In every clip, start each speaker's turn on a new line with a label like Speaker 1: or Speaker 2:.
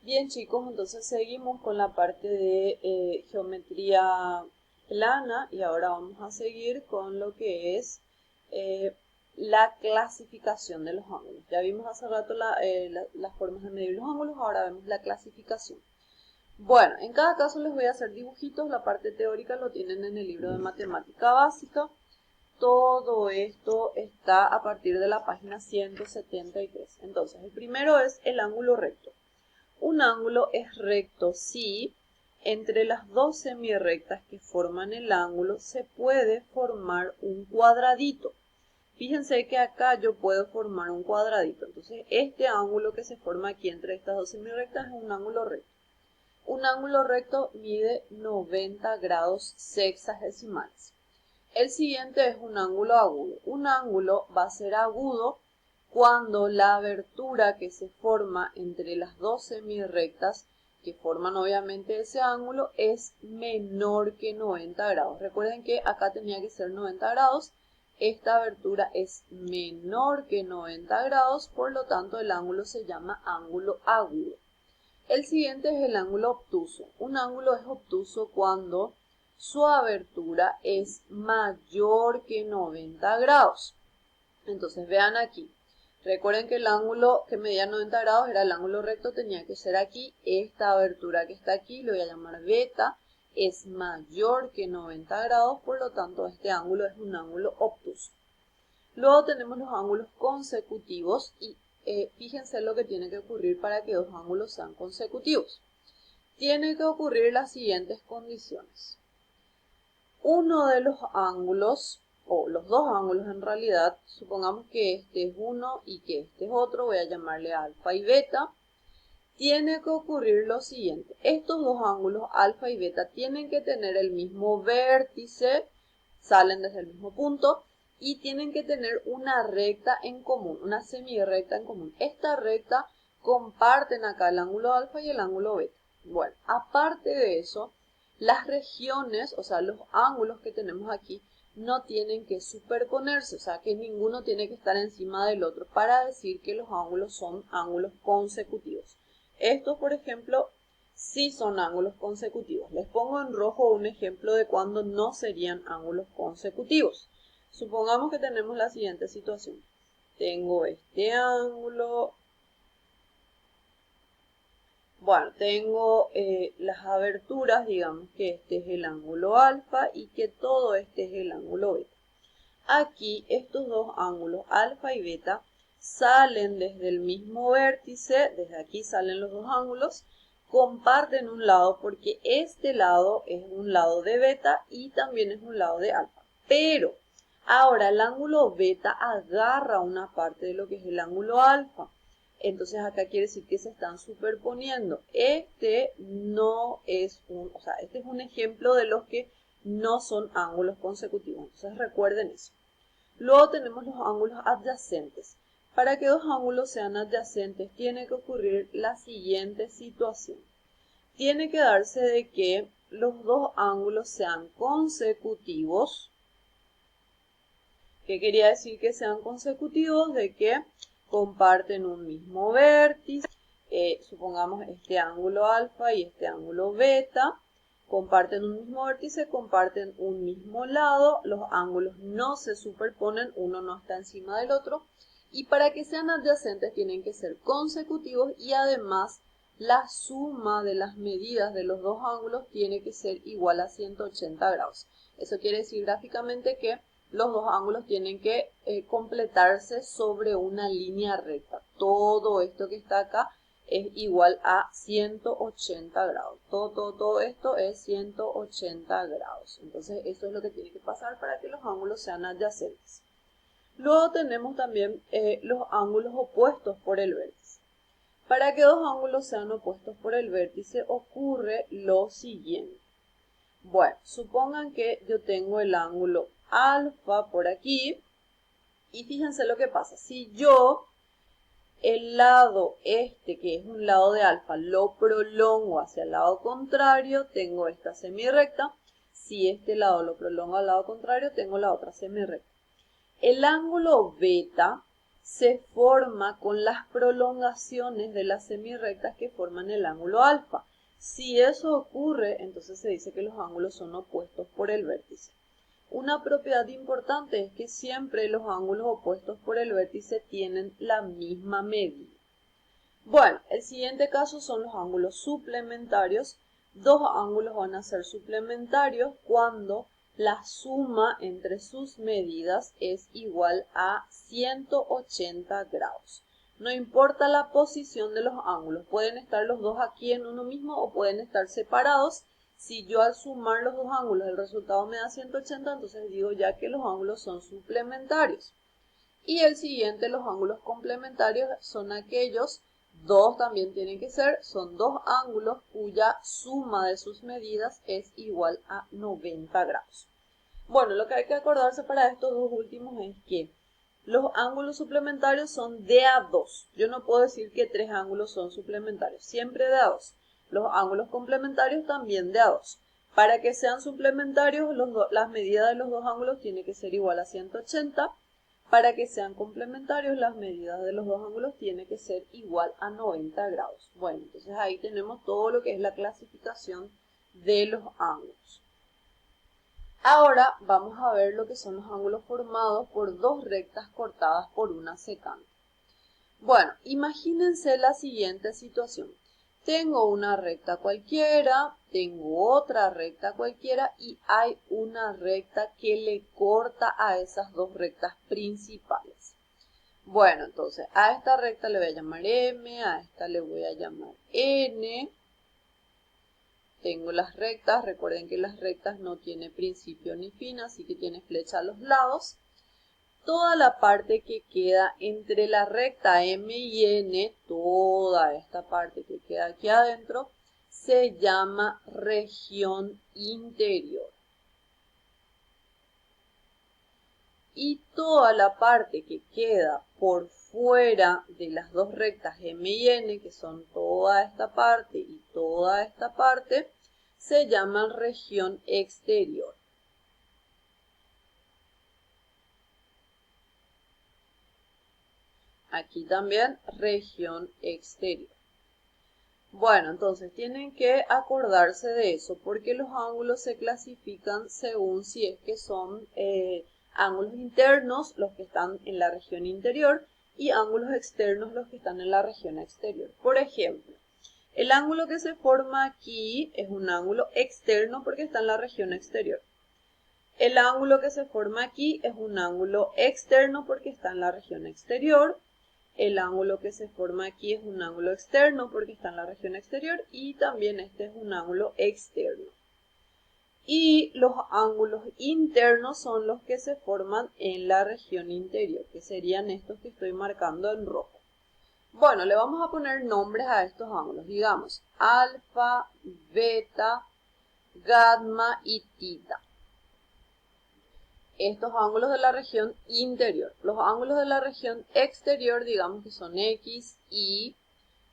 Speaker 1: Bien chicos, entonces seguimos con la parte de geometría plana y ahora vamos a seguir con lo que es eh, la clasificación de los ángulos. Ya vimos hace rato las formas de medir los ángulos, ahora vemos la clasificación. Bueno, en cada caso les voy a hacer dibujitos, la parte teórica lo tienen en el libro de matemática básica. Todo esto está a partir de la página 173. Entonces, el primero es el ángulo recto. Un ángulo es recto si entre las dos semirrectas que forman el ángulo se puede formar un cuadradito. Fíjense que acá yo puedo formar un cuadradito. Entonces, este ángulo que se forma aquí entre estas dos semirrectas es un ángulo recto. Un ángulo recto mide 90 grados sexagesimales. El siguiente es un ángulo agudo. Un ángulo va a ser agudo cuando la abertura que se forma entre las dos semirrectas que forman obviamente ese ángulo es menor que 90 grados. Recuerden que acá tenía que ser 90 grados. Esta abertura es menor que 90 grados, por lo tanto el ángulo se llama ángulo agudo. El siguiente es el ángulo obtuso. Un ángulo es obtuso cuando su abertura es mayor que 90 grados. Entonces vean aquí. Recuerden que el ángulo que medía 90 grados era el ángulo recto, tenía que ser aquí. Esta abertura que está aquí, lo voy a llamar beta, es mayor que 90 grados, por lo tanto este ángulo es un ángulo obtuso. Luego tenemos los ángulos consecutivos y fíjense lo que tiene que ocurrir para que dos ángulos sean consecutivos. Tiene que ocurrir las siguientes condiciones. Uno de los ángulos, o los dos ángulos en realidad, supongamos que este es uno y que este es otro, voy a llamarle alfa y beta. Tiene que ocurrir lo siguiente. Estos dos ángulos, alfa y beta, tienen que tener el mismo vértice, salen desde el mismo punto, y tienen que tener una recta en común, una semirrecta en común. Esta recta comparten acá el ángulo alfa y el ángulo beta. Bueno, aparte de eso, las regiones, o sea, los ángulos que tenemos aquí, no tienen que superponerse, o sea, que ninguno tiene que estar encima del otro para decir que los ángulos son ángulos consecutivos. Estos, por ejemplo, sí son ángulos consecutivos. Les pongo en rojo un ejemplo de cuando no serían ángulos consecutivos. Supongamos que tenemos la siguiente situación. Tengo este ángulo. Bueno, tengo las aberturas, digamos que este es el ángulo alfa y que todo este es el ángulo beta. Aquí estos dos ángulos, alfa y beta, salen desde el mismo vértice, desde aquí salen los dos ángulos, comparten un lado porque este lado es un lado de beta y también es un lado de alfa. Pero ahora el ángulo beta agarra una parte de lo que es el ángulo alfa. Entonces acá quiere decir que se están superponiendo. Este no es este es un ejemplo de los que no son ángulos consecutivos. Entonces recuerden eso. Luego tenemos los ángulos adyacentes. Para que dos ángulos sean adyacentes tiene que ocurrir la siguiente situación. Tiene que darse de que los dos ángulos sean consecutivos. ¿Qué quería decir que sean consecutivos? De que comparten un mismo vértice. Supongamos este ángulo alfa y este ángulo beta. Comparten un mismo vértice, comparten un mismo lado, los ángulos no se superponen, uno no está encima del otro, y para que sean adyacentes tienen que ser consecutivos y además la suma de las medidas de los dos ángulos tiene que ser igual a 180 grados. Eso quiere decir gráficamente que los dos ángulos tienen que completarse sobre una línea recta. Todo esto que está acá es igual a 180 grados. Todo esto es 180 grados. Entonces, eso es lo que tiene que pasar para que los ángulos sean adyacentes. Luego tenemos también los ángulos opuestos por el vértice. Para que dos ángulos sean opuestos por el vértice ocurre lo siguiente. Bueno, supongan que yo tengo el ángulo alfa por aquí y fíjense lo que pasa. Si yo el lado este, que es un lado de alfa, lo prolongo hacia el lado contrario, tengo esta semirrecta. Si este lado lo prolongo al lado contrario, tengo la otra semirrecta. El ángulo beta se forma con las prolongaciones de las semirrectas que forman el ángulo alfa. Si eso ocurre, entonces se dice que los ángulos son opuestos por el vértice. Una propiedad importante es que siempre los ángulos opuestos por el vértice tienen la misma medida. Bueno, el siguiente caso son los ángulos suplementarios. Dos ángulos van a ser suplementarios cuando la suma entre sus medidas es igual a 180 grados. No importa la posición de los ángulos, pueden estar los dos aquí en uno mismo o pueden estar separados. Si yo al sumar los dos ángulos el resultado me da 180, entonces digo ya que los ángulos son suplementarios. Y el siguiente, los ángulos complementarios, son aquellos, dos también tienen que ser, son dos ángulos cuya suma de sus medidas es igual a 90 grados. Bueno, lo que hay que acordarse para estos dos últimos es que los ángulos suplementarios son de a 2. Yo no puedo decir que tres ángulos son suplementarios, siempre de a 2. Los ángulos complementarios también de a 2. Para que sean suplementarios, las medidas de los dos ángulos tienen que ser igual a 180. Para que sean complementarios, las medidas de los dos ángulos tienen que ser igual a 90 grados. Bueno, entonces ahí tenemos todo lo que es la clasificación de los ángulos. Ahora vamos a ver lo que son los ángulos formados por dos rectas cortadas por una secante. Bueno, imagínense la siguiente situación. Tengo una recta cualquiera, tengo otra recta cualquiera y hay una recta que le corta a esas dos rectas principales. Bueno, entonces a esta recta le voy a llamar M, a esta le voy a llamar N. Tengo las rectas, recuerden que las rectas no tienen principio ni fin, así que tiene flecha a los lados. Toda la parte que queda entre la recta M y N, toda esta parte que queda aquí adentro, se llama región interior. Y toda la parte que queda por fuera de las dos rectas M y N, que son toda esta parte y toda esta parte, se llama región exterior. Aquí también región exterior. Bueno, entonces tienen que acordarse de eso porque los ángulos se clasifican según si es que son ángulos internos los que están en la región interior y ángulos externos los que están en la región exterior. Por ejemplo, el ángulo que se forma aquí es un ángulo externo porque está en la región exterior. El ángulo que se forma aquí es un ángulo externo porque está en la región exterior. El ángulo que se forma aquí es un ángulo externo porque está en la región exterior y también este es un ángulo externo. Y los ángulos internos son los que se forman en la región interior, que serían estos que estoy marcando en rojo. Bueno, le vamos a poner nombres a estos ángulos, digamos alfa, beta, gamma y tita. Estos ángulos de la región interior. Los ángulos de la región exterior, digamos que son X, Y,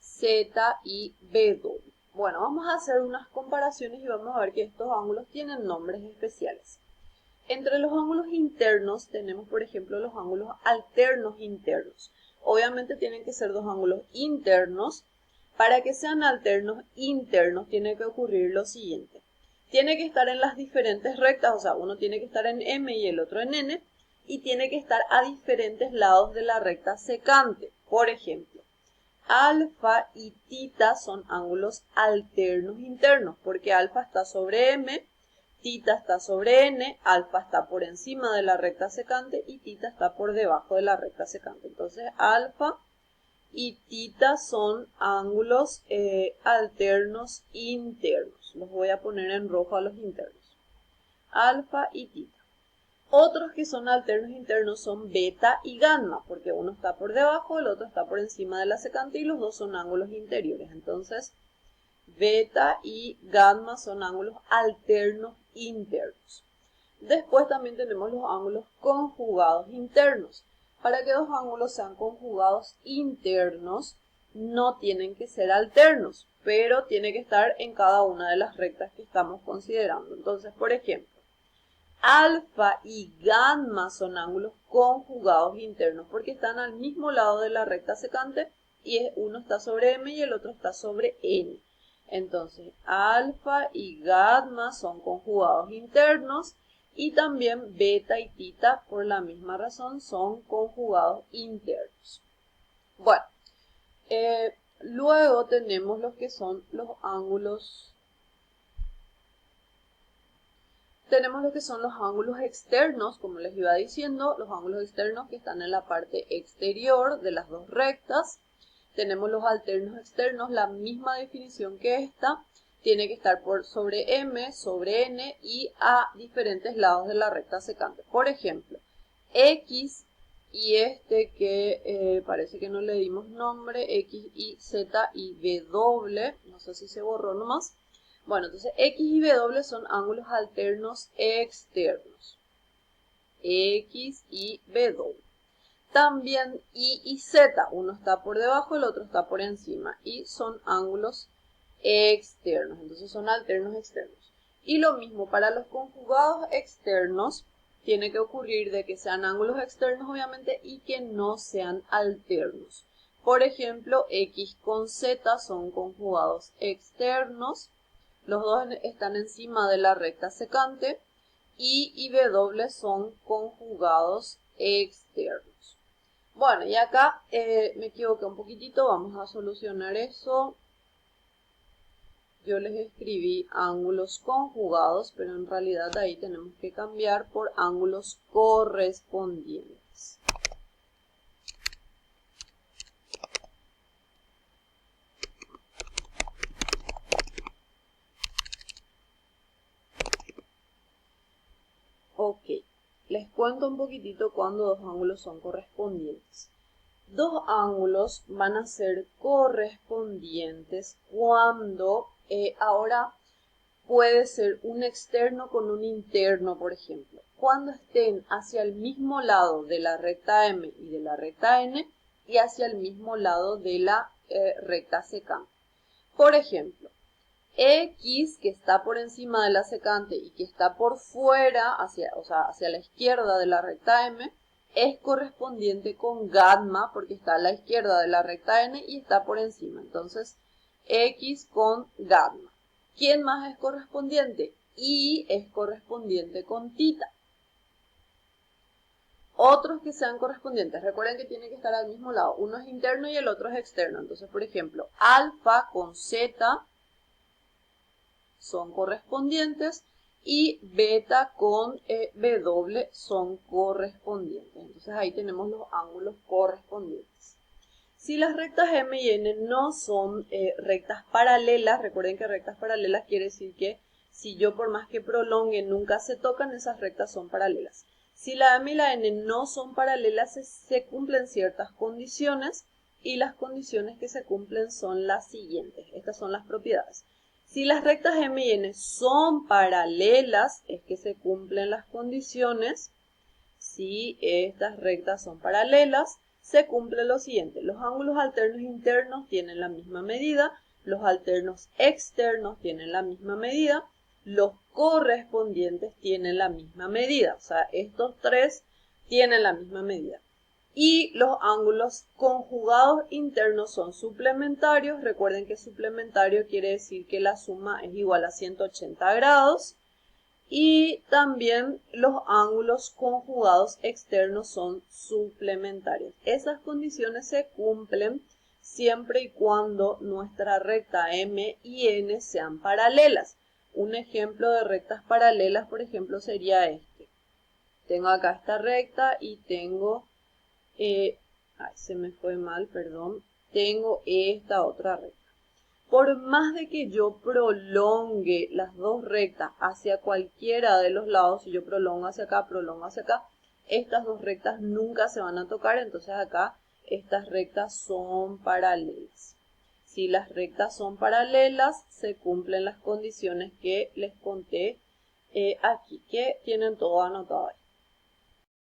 Speaker 1: Z y W. Bueno, vamos a hacer unas comparaciones y vamos a ver que estos ángulos tienen nombres especiales. Entre los ángulos internos tenemos, por ejemplo, los ángulos alternos internos. Obviamente tienen que ser dos ángulos internos. Para que sean alternos internos tiene que ocurrir lo siguiente. Tiene que estar en las diferentes rectas, o sea, uno tiene que estar en M y el otro en N, y tiene que estar a diferentes lados de la recta secante. Por ejemplo, alfa y tita son ángulos alternos internos, porque alfa está sobre M, tita está sobre N, alfa está por encima de la recta secante y tita está por debajo de la recta secante. Entonces, alfa y tita son ángulos alternos internos. Los voy a poner en rojo a los internos. Alfa y tita. Otros que son alternos internos son beta y gamma, porque uno está por debajo, el otro está por encima de la secante y los dos son ángulos interiores. Entonces, beta y gamma son ángulos alternos internos. Después también tenemos los ángulos conjugados internos. Para que dos ángulos sean conjugados internos, no tienen que ser alternos, pero tiene que estar en cada una de las rectas que estamos considerando. Entonces, por ejemplo, alfa y gamma son ángulos conjugados internos porque están al mismo lado de la recta secante y uno está sobre M y el otro está sobre N. Entonces, alfa y gamma son conjugados internos y también beta y tita, por la misma razón, son conjugados internos. Bueno, luego tenemos los que son los ángulos. Tenemos lo que son los ángulos externos, como les iba diciendo, los ángulos externos que están en la parte exterior de las dos rectas. Tenemos los alternos externos, la misma definición que esta, tiene que estar por sobre M, sobre N y a diferentes lados de la recta secante. Por ejemplo, X y este que parece que no le dimos nombre, X, Y, Z y W, no sé si se borró nomás. Bueno, entonces X y W son ángulos alternos externos. X y W. También Y y Z, uno está por debajo, el otro está por encima. Y son ángulos externos, entonces son alternos externos. Y lo mismo para los conjugados externos, tiene que ocurrir de que sean ángulos externos obviamente y que no sean alternos. Por ejemplo, X con Z son conjugados externos. Los dos están encima de la recta secante y W son conjugados externos. Bueno, y acá me equivoqué un poquitito, vamos a solucionar eso. Yo les escribí ángulos conjugados, pero en realidad ahí tenemos que cambiar por ángulos correspondientes. Ok, les cuento un poquitito cuando dos ángulos son correspondientes. Dos ángulos van a ser correspondientes cuando ahora puede ser un externo con un interno, por ejemplo. Cuando estén hacia el mismo lado de la recta M y de la recta N y hacia el mismo lado de la recta secante. Por ejemplo, X, que está por encima de la secante y que está por fuera, hacia la izquierda de la recta M, es correspondiente con gamma porque está a la izquierda de la recta N y está por encima. Entonces, X con gamma. ¿Quién más es correspondiente? Y es correspondiente con tita. Otros que sean correspondientes, recuerden que tienen que estar al mismo lado. Uno es interno y el otro es externo. Entonces, por ejemplo, alfa con Z son correspondientes y beta con W son correspondientes. Entonces ahí tenemos los ángulos correspondientes. Si las rectas M y N no son rectas paralelas, recuerden que rectas paralelas quiere decir que si yo por más que prolongue nunca se tocan, esas rectas son paralelas. Si la M y la N no son paralelas, se cumplen ciertas condiciones y las condiciones que se cumplen son las siguientes. Estas son las propiedades. Si las rectas M y N son paralelas, es que se cumplen las condiciones. Si estas rectas son paralelas, se cumple lo siguiente. Los ángulos alternos internos tienen la misma medida, los alternos externos tienen la misma medida, los correspondientes tienen la misma medida. O sea, estos tres tienen la misma medida. Y los ángulos conjugados internos son suplementarios. Recuerden que suplementario quiere decir que la suma es igual a 180 grados. Y también los ángulos conjugados externos son suplementarios. Esas condiciones se cumplen siempre y cuando nuestra recta M y N sean paralelas. Un ejemplo de rectas paralelas, por ejemplo, sería este. Tengo acá esta recta y tengo... se me fue mal, perdón. Tengo esta otra recta. Por más de que yo prolongue las dos rectas hacia cualquiera de los lados, si yo prolongo hacia acá, estas dos rectas nunca se van a tocar, entonces acá estas rectas son paralelas. Si las rectas son paralelas, se cumplen las condiciones que les conté aquí, que tienen todo anotado ahí.